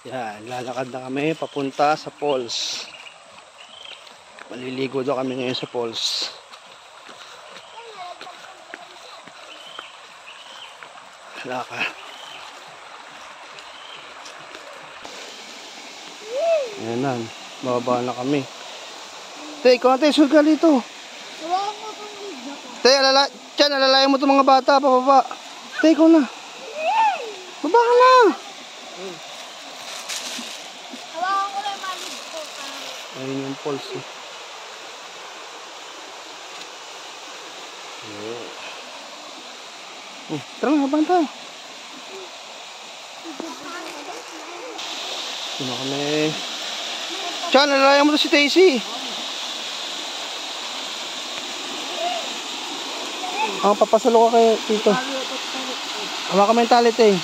Yan, lalakad na kami papunta sa falls. Maliligo daw kami ngayon sa falls. Lakad. Ayan na, bababa na kami. Te, ikaw natin, sugal dito. Te, alalayan mo itong mga bata, pababa. Te, ikaw na. Baba ka na. Ayun yung falls eh. Tara nga, banta. Sino kami? Tiyan, alalayan mo to si Stacy. Papasalo ka kay Tito. Hawa ka may talit eh.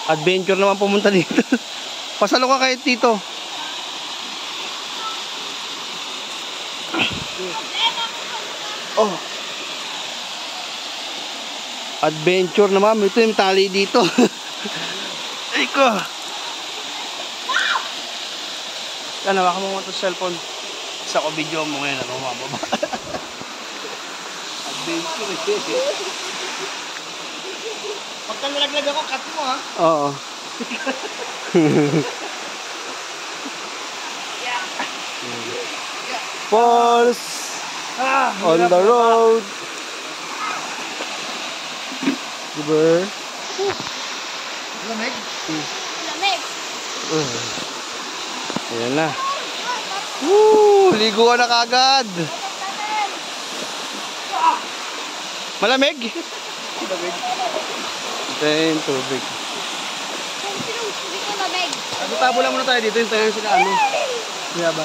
Adventure naman pumunta dito. Pasalo ka kay Tito. Oh. Adventure naman. Ito yung tali dito. Ay ko. Yan, hawakan mo ito sa cellphone. Sa ko video mo ngayon. Ano mababa. Adventure eh. Pagka nalaglag ako, cut mo ha? Oo. Falls on the road. Diba? Lamig? Lamig. Ayan na. Ligo ka na kagad. Malamig? Malamig. Ito yung tubig. Hindi ko lamig. Tabo lang muna tayo dito. Yung tayo sila ano. Kaya ba?